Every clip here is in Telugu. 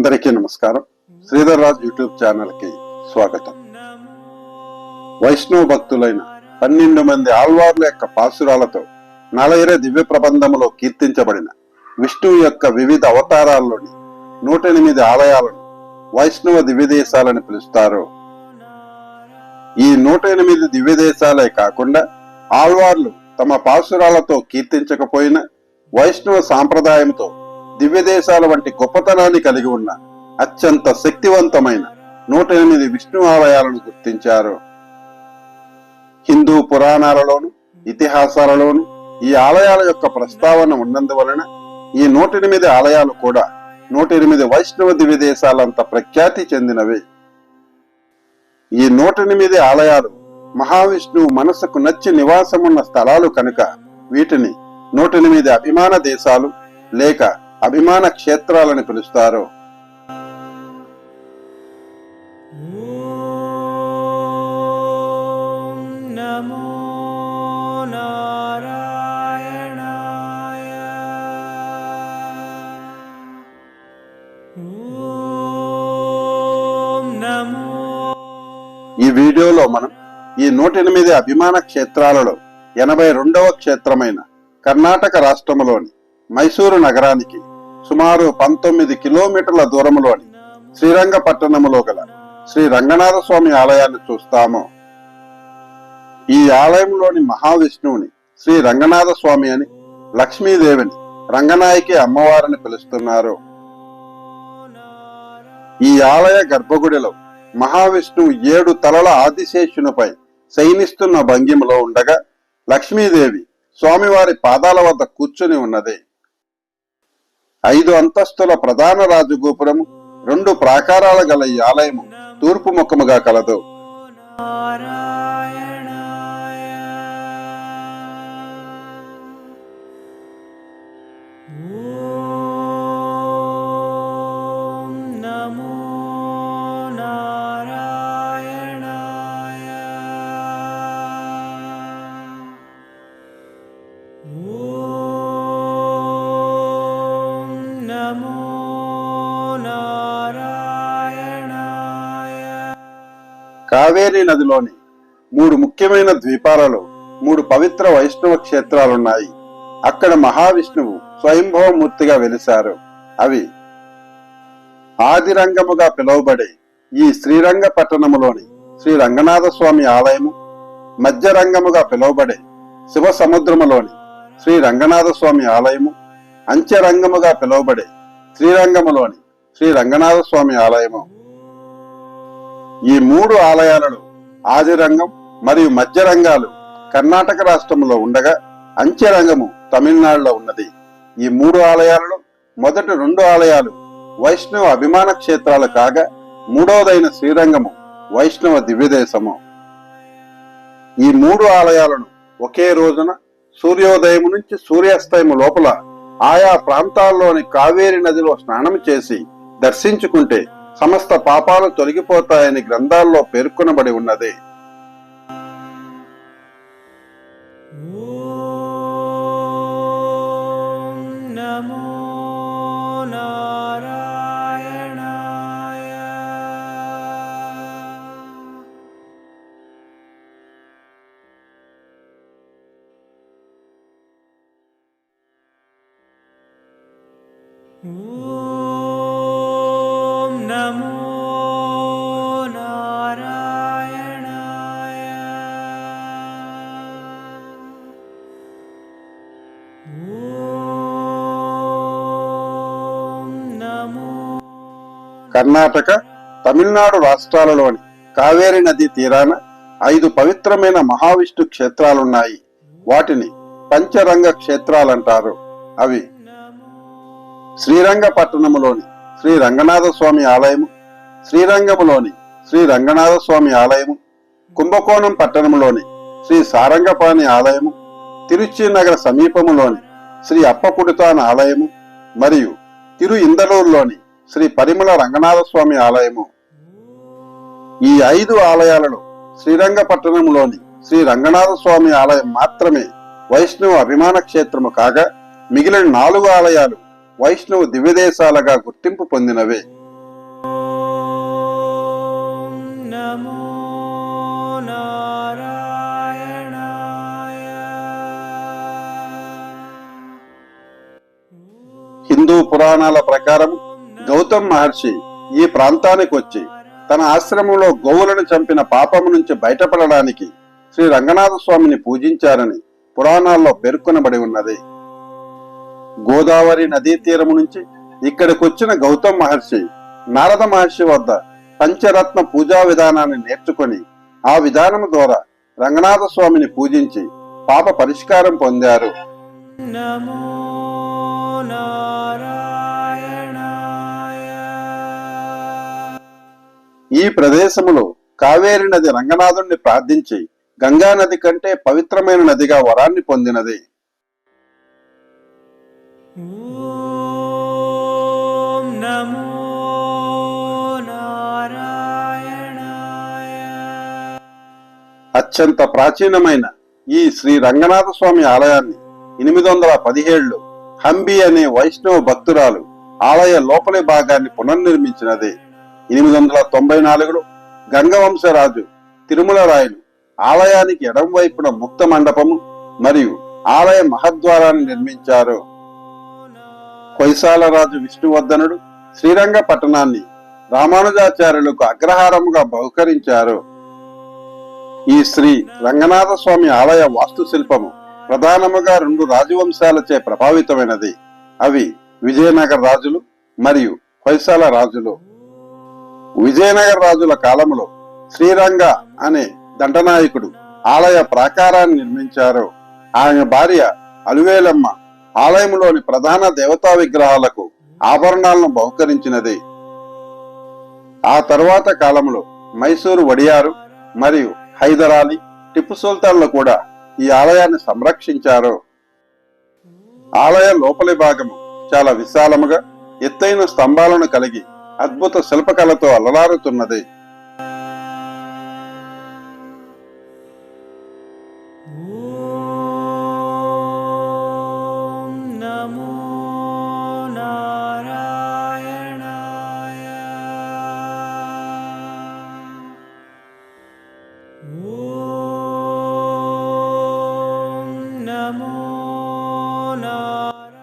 అందరికీ నమస్కారం. శ్రీధర్ రాజ్ యూట్యూబ్ ఛానల్ కి స్వాగతం. వైష్ణవ భక్తులైన 12 మంది ఆళ్వార్ల యొక్క పాసురాలతో నలైర దివ్య ప్రబంధములో కీర్తించబడిన విష్ణువు యొక్క వివిధ అవతారాల్లోని 108 ఆలయాలను వైష్ణవ దివ్యదేశాలని పిలుస్తారు. ఈ 108 దివ్యదేశాలే కాకుండా ఆళ్వార్లు తమ పాసురాలతో కీర్తించకపోయినా వైష్ణవ సాంప్రదాయంతో దివ్యదేశాల వంటి గొప్పతనాన్ని కలిగి ఉన్న అత్యంత శక్తివంతమైన 108 విష్ణు ఆలయాలను గుర్తించారు. హిందూ పురాణాలలోను ఇతిహాసాలలోను ఈ ఆలయాల యొక్క ప్రస్తావన ఉన్నందువలన ఈ 108 ఆలయాలు కూడా 108 వైష్ణవ దివ్యదేశాలంత ప్రఖ్యాతి చెందినవి. ఈ 108 ఆలయాలు మహావిష్ణువు మనసుకు నచ్చి నివాసమున్న స్థలాలు కనుక వీటిని 108 అభిమాన దేశాలు లేక అభిమాన క్షేత్రాలని పిలుస్తారు. ఈ వీడియోలో మనం ఈ 108 అభిమాన క్షేత్రాలలో 82వ క్షేత్రమైన కర్ణాటక రాష్ట్రములోని మైసూరు నగరానికి సుమారు 19 కిలోమీటర్ల దూరంలోని శ్రీరంగపట్టణములో గల శ్రీ రంగనాథ స్వామి ఆలయాన్ని చూస్తాము. ఈ ఆలయంలోని మహావిష్ణువుని శ్రీ రంగనాథ స్వామి అని, లక్ష్మీదేవిని రంగనాయకి అమ్మవారిని పిలుస్తున్నారు. ఈ ఆలయ గర్భగుడిలో మహావిష్ణువు 7 తలల ఆదిశేషునిపై శయనిస్తున్న భంగిమలో ఉండగా లక్ష్మీదేవి స్వామివారి పాదాల వద్ద కూర్చుని ఉన్నది. 5 అంతస్తుల ప్రధాన రాజగోపురము 2 ప్రాకారాల గల ఈ ఆలయము తూర్పు ముఖముగా కలదు. కావేరీ నదిలోని 3 ముఖ్యమైన ద్వీపాలలో 3 పవిత్ర వైష్ణవ క్షేత్రాలున్నాయి. అక్కడ మహావిష్ణువు స్వయంభవమూర్తిగా వెలిశారు. అవి ఆదిరంగముగా పిలువబడే ఈ శ్రీరంగపట్టణములోని శ్రీ రంగనాథ స్వామి ఆలయము, మధ్యరంగముగా పిలువబడే శివ సముద్రములోని శ్రీ రంగనాథ స్వామి ఆలయము, అంత్యరంగముగా పిలువబడే శ్రీరంగములోని శ్రీ రంగనాథ స్వామి ఆలయము. ఈ 3 ఆలయాలలో ఆదిరంగం మరియు మధ్యరంగాలు కర్ణాటక రాష్ట్రంలో ఉండగా అంత్యరంగము తమిళనాడులో ఉన్నది. ఈ 3 ఆలయాలలో మొదటి 2 ఆలయాలు వైష్ణవ అభిమాన క్షేత్రాలు కాగా మూడవదైన శ్రీరంగము వైష్ణవ దివ్యదేశము. ఈ 3 ఆలయాలను ఒకే రోజున సూర్యోదయం నుంచి సూర్యాస్తయము లోపల ఆయా ప్రాంతాల్లోని కావేరీ నదిలో స్నానం చేసి దర్శించుకుంటే సమస్త పాపాలు తొలగిపోతాయని గ్రంథాల్లో పేర్కొనబడి ఉన్నది. కర్ణాటక, తమిళనాడు రాష్ట్రాలలోని కావేరీ నది తీరాన 5 పవిత్రమైన మహావిష్ణు క్షేత్రాలున్నాయి. వాటిని పంచరంగ క్షేత్రాలంటారు. అవి శ్రీరంగపట్టణములోని శ్రీ రంగనాథ స్వామి ఆలయము, శ్రీరంగములోని శ్రీ రంగనాథ స్వామి ఆలయము, కుంభకోణం పట్టణములోని శ్రీ సారంగపాణి ఆలయము, తిరుచి నగర సమీపములోని శ్రీ అప్పకుడితాన ఆలయము మరియు తిరు ఇందలూరులోని శ్రీ పరిమళ రంగనాథ స్వామి ఆలయము. ఈ 5 ఆలయాలలో శ్రీరంగపట్టణంలోని శ్రీ రంగనాథ స్వామి ఆలయం మాత్రమే వైష్ణవ అభిమాన క్షేత్రము కాగా మిగిలిన 4 ఆలయాలు వైష్ణవ దివ్యదేశాలుగా గుర్తింపు పొందినవే. నమో నారాయణాయ. హిందూ పురాణాల ప్రకారం గౌతమ్ మహర్షి ఈ ప్రాంతానికి వచ్చి తన ఆశ్రమంలో గోవులను చంపిన పాపము నుంచి బయటపడడానికి శ్రీ రంగనాథ స్వామిని పూజించారని పురాణాల్లో పేర్కొనబడి ఉన్నది. గోదావరి నదీ తీరము నుంచి ఇక్కడికొచ్చిన గౌతమ్ మహర్షి నారద మహర్షి వద్ద పంచరత్న పూజా విధానాన్ని నేర్చుకొని ఆ విధానము ద్వారా రంగనాథ స్వామిని పూజించి పాప పరిష్కారం పొందారు. నమో నారాయణాయ. ఈ ప్రదేశములో కావేరి నది రంగనాథుణ్ణి ప్రార్థించి గంగా నది కంటే పవిత్రమైన నదిగా వరాన్ని పొందినది. ఓం నమో నారాయణాయ. అత్యంత ప్రాచీనమైన ఈ శ్రీ రంగనాథ స్వామి ఆలయాన్ని 817లో హంబి అనే వైష్ణవ భక్తురాలు ఆలయ లోపలి భాగాన్ని పునర్నిర్మించినది. 894లో గంగవంశరాజు తిరుమల రాయలు ఆలయానికి ఎడం వైపున ముక్త మండపము మరియు ఆలయ మహద్వారాన్ని నిర్మించారు. హొయసాల రాజు విష్ణువర్ధనుడు శ్రీరంగ పట్టణాన్ని రామానుజాచార్యులకు అగ్రహారముగా బహుకరించారు. ఈ శ్రీ రంగనాథ స్వామి ఆలయ వాస్తుశిల్పము ప్రధానముగా 2 రాజవంశాలచే ప్రభావితమైనది. అవి విజయనగర రాజులు మరియు హొయసాల రాజులు. విజయనగర రాజుల కాలంలో శ్రీరంగ అనే దండనాయకుడు ఆలయ ప్రాకారాన్ని నిర్మించారు. ఆయన భార్య అలువేలమ్మ ఆలయంలోని ప్రధాన దేవతా విగ్రహాలకు ఆభరణాలను బహుకరించినది. ఆ తరువాత కాలంలో మైసూరు వడియారు మరియు హైదరాలీ, టిప్పు సుల్తాన్లు కూడా ఈ ఆలయాన్ని సంరక్షించారు. ఆలయ లోపలి భాగము చాలా విశాలముగా ఎత్తైన స్తంభాలను కలిగి అద్భుత శిల్పకళతో అలరారుతున్నది. ఓం నమో నారాయణాయ. ఓం నమో నారాయణ.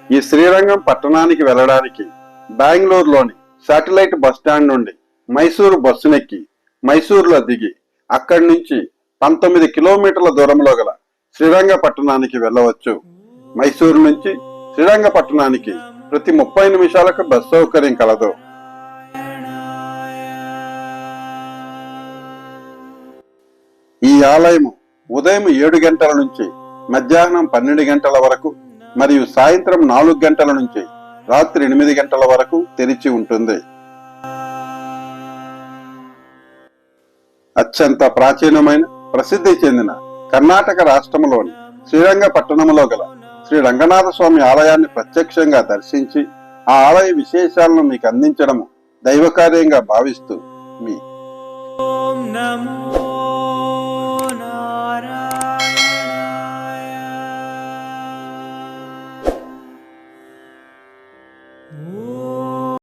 ఈ శ్రీరంగం పట్టణానికి వెళ్ళడానికి బెంగళూరులోని శాటిలైట్ బస్ స్టాండ్ నుండి మైసూరు బస్సునెక్కి మైసూరులో దిగి అక్కడి నుంచి 19 కిలోమీటర్ల దూరంలో గల శ్రీరంగపట్టణానికి వెళ్ళవచ్చు. మైసూరు నుంచి శ్రీరంగపట్టణానికి ప్రతి 30 నిమిషాలకు బస్ సౌకర్యం కలదు. ఈ ఆలయము ఉదయం 7 గంటల నుంచి మధ్యాహ్నం 12 గంటల వరకు మరియు సాయంత్రం 4 గంటల నుంచి రాత్రి 8 గంటల వరకు తెరిచి ఉంటుంది. అత్యంత ప్రాచీనమైన ప్రసిద్ధి చెందిన కర్ణాటక రాష్ట్రంలోని శ్రీరంగపట్టణంలో గల శ్రీ రంగనాథ స్వామి ఆలయాన్ని ప్రత్యక్షంగా దర్శించి ఆ ఆలయ విశేషాలను మీకు అందించడము దైవకార్యంగా భావిస్తూ మీ ఓం నమో